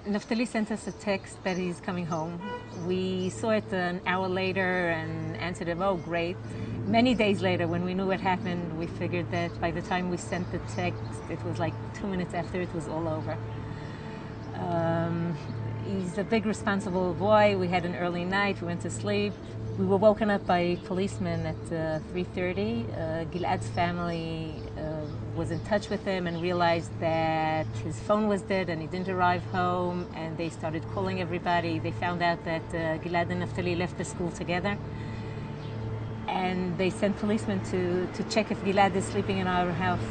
Naftali sent us a text that he's coming home. We saw it an hour later and answered him, oh, great. Many days later, when we knew what happened, we figured that by the time we sent the text, it was like 2 minutes after it was all over. He's a big, responsible boy. We had an early night. We went to sleep. We were woken up by policemen at 3:30. Gilad's family was in touch with him and realized that his phone was dead and he didn't arrive home, and they started calling everybody. They found out that Gilad and Naftali left the school together, and they sent policemen to check if Gilad is sleeping in our house.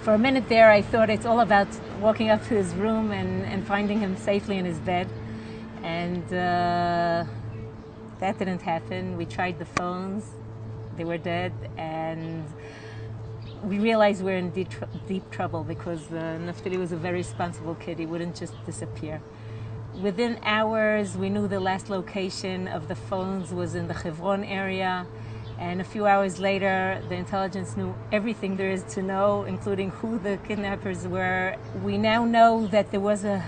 For a minute there, I thought it's all about walking up to his room and finding him safely in his bed, and that didn't happen. We tried the phones, they were dead, and we realized we're in deep trouble because Naftali was a very responsible kid. He wouldn't just disappear. Within hours, we knew the last location of the phones was in the Hebron area, and a few hours later, the intelligence knew everything there is to know, including who the kidnappers were. We now know that there was an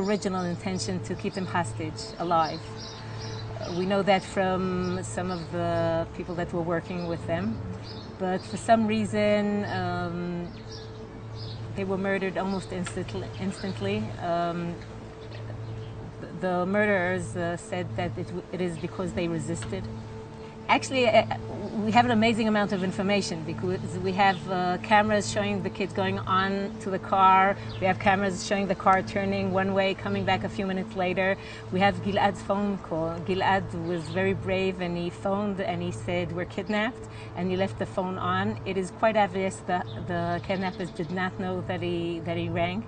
original intention to keep them hostage, alive. We know that from some of the people that were working with them. But for some reason, they were murdered almost instantly. The murderers said that it is because they resisted. Actually, we have an amazing amount of information because we have cameras showing the kids going on to the car. We have cameras showing the car turning one way, coming back a few minutes later. We have Gilad's phone call. Gilad was very brave, and he phoned and he said, we're kidnapped, and he left the phone on. It is quite obvious that the kidnappers did not know that he rang.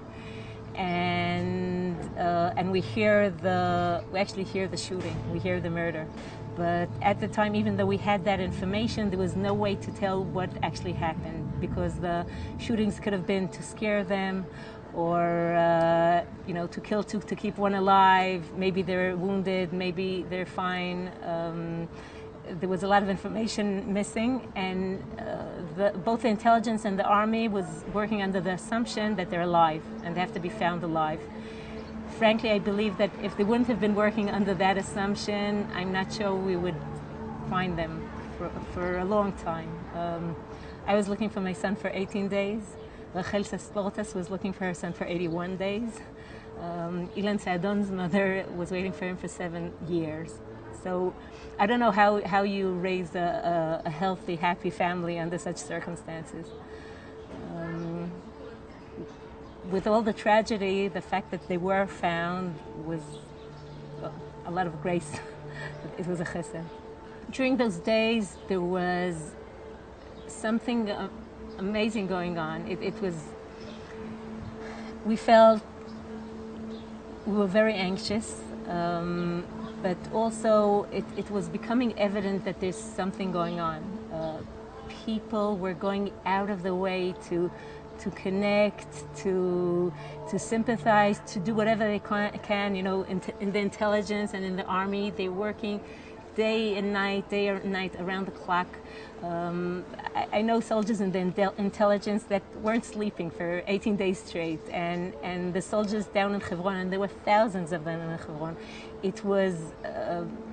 And we actually hear the shooting. We hear the murder. But at the time, even though we had that information, there was no way to tell what actually happened, because the shootings could have been to scare them, or to kill two to keep one alive. Maybe they're wounded, maybe they're fine. There was a lot of information missing, and both the intelligence and the army was working under the assumption that they're alive and they have to be found alive. Frankly, I believe that if they wouldn't have been working under that assumption, I'm not sure we would find them for a long time. I was looking for my son for 18 days. Rachelle Frankel was looking for her son for 81 days. Ilan Saadon's mother was waiting for him for 7 years. So I don't know how you raise a healthy, happy family under such circumstances. With all the tragedy, the fact that they were found was a lot of grace. It was a chesed. During those days, there was something amazing going on. We were very anxious, but also it was becoming evident that there's something going on. People were going out of the way to connect, to sympathize, to do whatever they can. In the intelligence and in the army, they're working day and night around the clock. I know soldiers in the intelligence that weren't sleeping for 18 days straight, and the soldiers down in Hebron, and there were thousands of them in Hebron. It was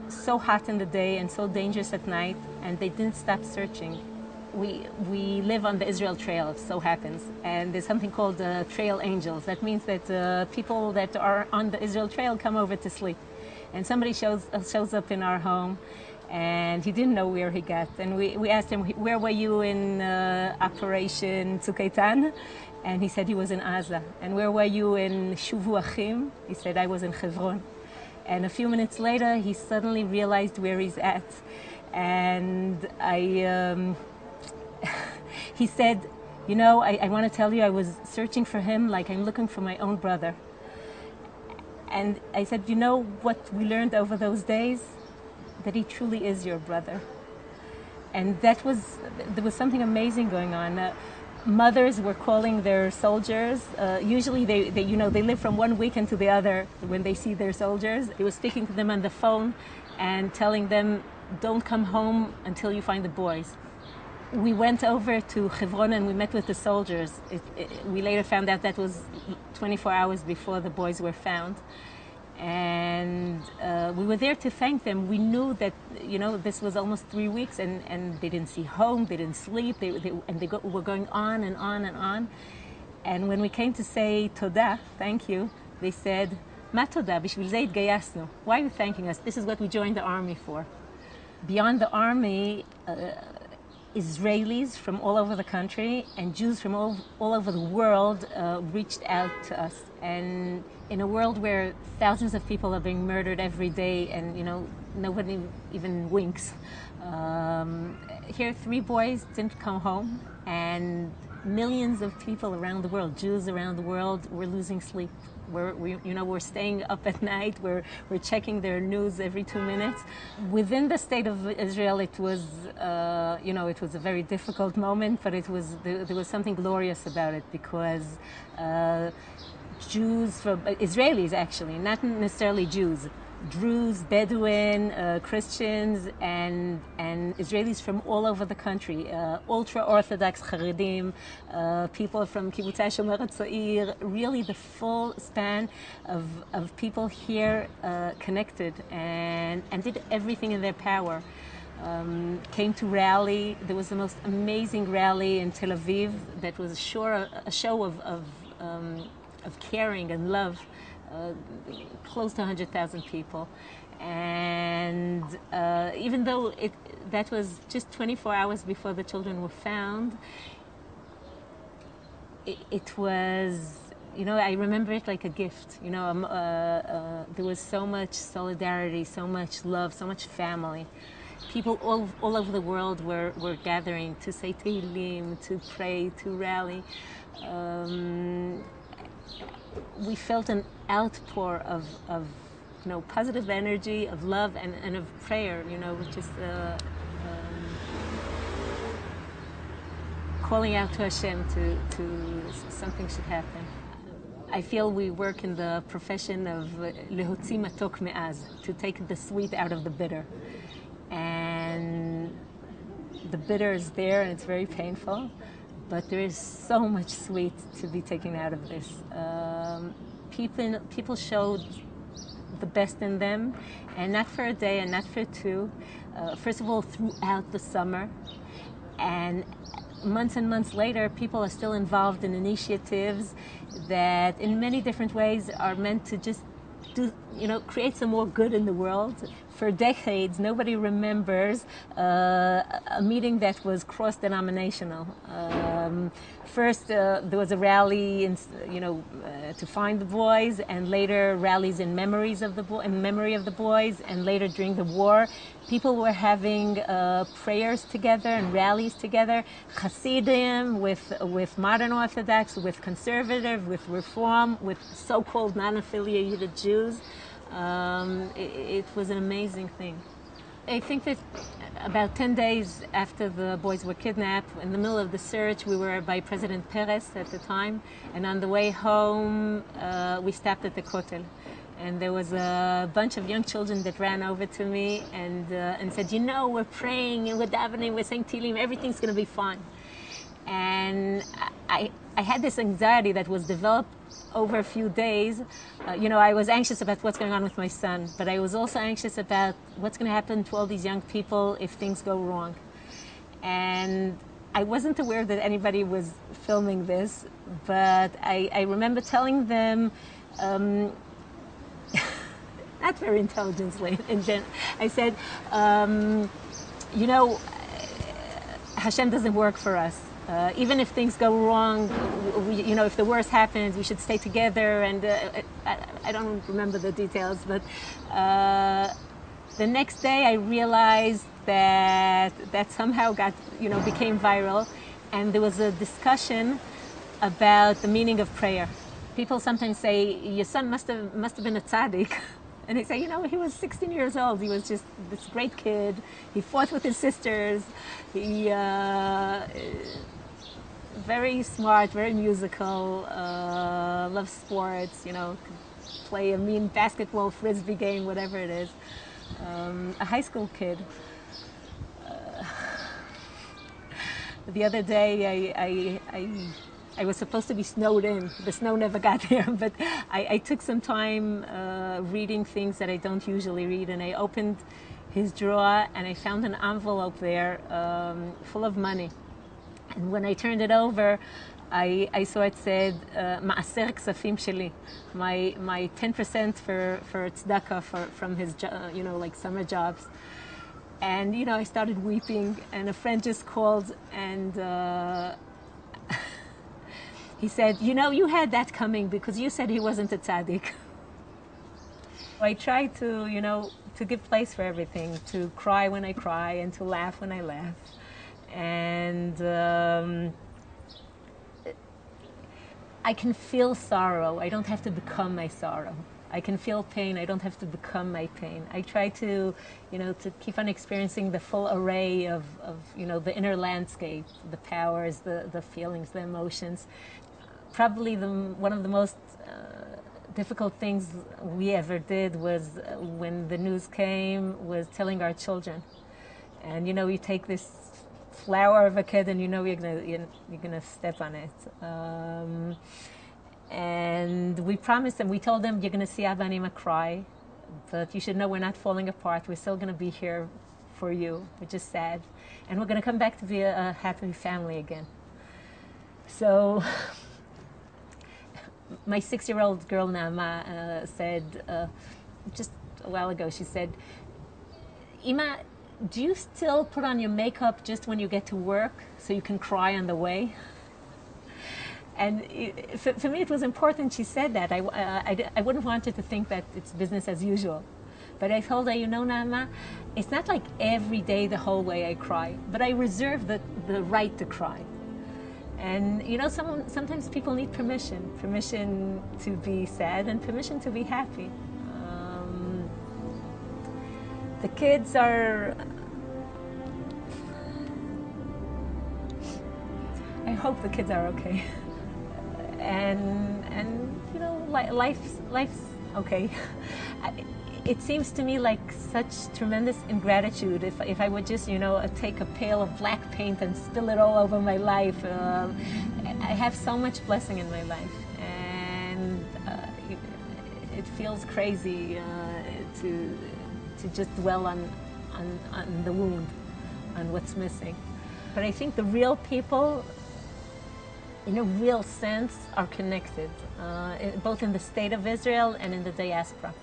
so hot in the day and so dangerous at night, and they didn't stop searching. We live on the Israel Trail, it so happens, and there's something called trail angels. That means that people that are on the Israel Trail come over to sleep. And somebody shows up in our home, and he didn't know where he got. And we asked him, where were you in Operation Tzuk Eitan? And he said he was in Gaza. And where were you in Shuvu Achim? He said, I was in Hebron. And a few minutes later, he suddenly realized where he's at. And he said, I want to tell you, I was searching for him like I'm looking for my own brother. And I said, you know what we learned over those days? That he truly is your brother. And there was something amazing going on. Mothers were calling their soldiers. Usually they live from one weekend to the other when they see their soldiers. They were speaking to them on the phone and telling them, don't come home until you find the boys. we went over to Hebron and we met with the soldiers. We later found out that was 24 hours before the boys were found. And we were there to thank them. We knew that, this was almost 3 weeks, and they didn't see home, they didn't sleep, were going on and on and on. And when we came to say toda, thank you, they said, Ma toda, bishvil ze התגייסנו. Why are you thanking us? This is what we joined the army for. Beyond the army, Israelis from all over the country and Jews from all over the world reached out to us. And in a world where thousands of people are being murdered every day and, nobody even winks, here 3 boys didn't come home, and millions of people around the world, Jews around the world, were losing sleep. We're staying up at night. We're checking their news every 2 minutes. Within the state of Israel, it was, it was a very difficult moment, but there was something glorious about it, because Jews, Israelis actually, not necessarily Jews, Druze, Bedouin, Christians, and Israelis from all over the country, ultra-Orthodox Haredim, people from Kibbutzai Shomer HaTzair, really the full span of people here connected and did everything in their power. Came to rally. There was the most amazing rally in Tel Aviv that was a show of caring and love. Close to 100,000 people, and even though that was just 24 hours before the children were found, it was, I remember it like a gift. There was so much solidarity, so much love, so much family. People all over the world were gathering to say Tehillim, to pray, to rally. We felt an outpour of positive energy, of love, and of prayer, just calling out to Hashem to something should happen. I feel we work in the profession of lehotzi matok me'az, to take the sweet out of the bitter. And the bitter is there and it's very painful, but there is so much sweet to be taken out of this. People showed the best in them, and not for a day and not for 2. First of all, throughout the summer, and months later, people are still involved in initiatives that in many different ways are meant to just create some more good in the world. For decades, nobody remembers a meeting that was cross-denominational. First, there was a rally, to find the boys, and later rallies in memory of the boys, and later during the war, people were having prayers together and rallies together. Hasidim with modern Orthodox, with conservative, with Reform, with so-called non-affiliated Jews. It was an amazing thing. I think that about 10 days after the boys were kidnapped, in the middle of the search, we were by President Peres at the time, and on the way home, we stopped at the Kotel. And there was a bunch of young children that ran over to me and said, we're praying and we're davening, we're saying Tehillim, everything's going to be fine. And I had this anxiety that was developed over a few days. I was anxious about what's going on with my son, but I was also anxious about what's going to happen to all these young people if things go wrong. And I wasn't aware that anybody was filming this, but I remember telling them, not very intelligently, I said, Hashem doesn't work for us. Even if things go wrong, if the worst happens, we should stay together. And I don't remember the details, but the next day I realized that somehow became viral, and there was a discussion about the meaning of prayer. People sometimes say, your son must have been a tzaddik. And they say, he was 16 years old. He was just this great kid. He fought with his sisters. He very smart, very musical, loves sports, could play a mean basketball, frisbee game, whatever it is. A high school kid. The other day, I was supposed to be snowed in. The snow never got there, but I took some time reading things that I don't usually read, and I opened his drawer and I found an envelope there full of money. And when I turned it over, I saw it said "Maaser Ksafim Sheli," my 10% for tzedakah from his like summer jobs. And I started weeping, and a friend just called, and he said, you had that coming because you said he wasn't a tzaddik. I try to give place for everything, to cry when I cry and to laugh when I laugh. And I can feel sorrow. I don't have to become my sorrow. I can feel pain. I don't have to become my pain. I try to keep on experiencing the full array of the inner landscape, the powers, the feelings, the emotions. Probably one of the most difficult things we ever did was when the news came, was telling our children. And you take this flower of a kid, and you're gonna step on it. And we promised them, we told them, you're going to see Abba and Ima cry, but you should know we're not falling apart. We're still going to be here for you. We're just sad. And we're going to come back to be a happy family again. So my 6-year-old girl, Naama, said just a while ago, she said, Ima, do you still put on your makeup just when you get to work so you can cry on the way? And for me, it was important she said that. I wouldn't want her to think that it's business as usual. But I told her, Naama, it's not like every day the whole way I cry, but I reserve the right to cry. And, sometimes people need permission to be sad and permission to be happy. The kids are... I hope the kids are okay. And life's okay. It seems to me like such tremendous ingratitude if I would just take a pail of black paint and spill it all over my life. I have so much blessing in my life, and it feels crazy to just dwell on the wound, on what's missing. But I think the real people, in a real sense, are connected, both in the state of Israel and in the diaspora.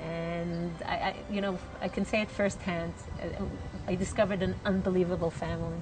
And I can say it firsthand. I discovered an unbelievable family.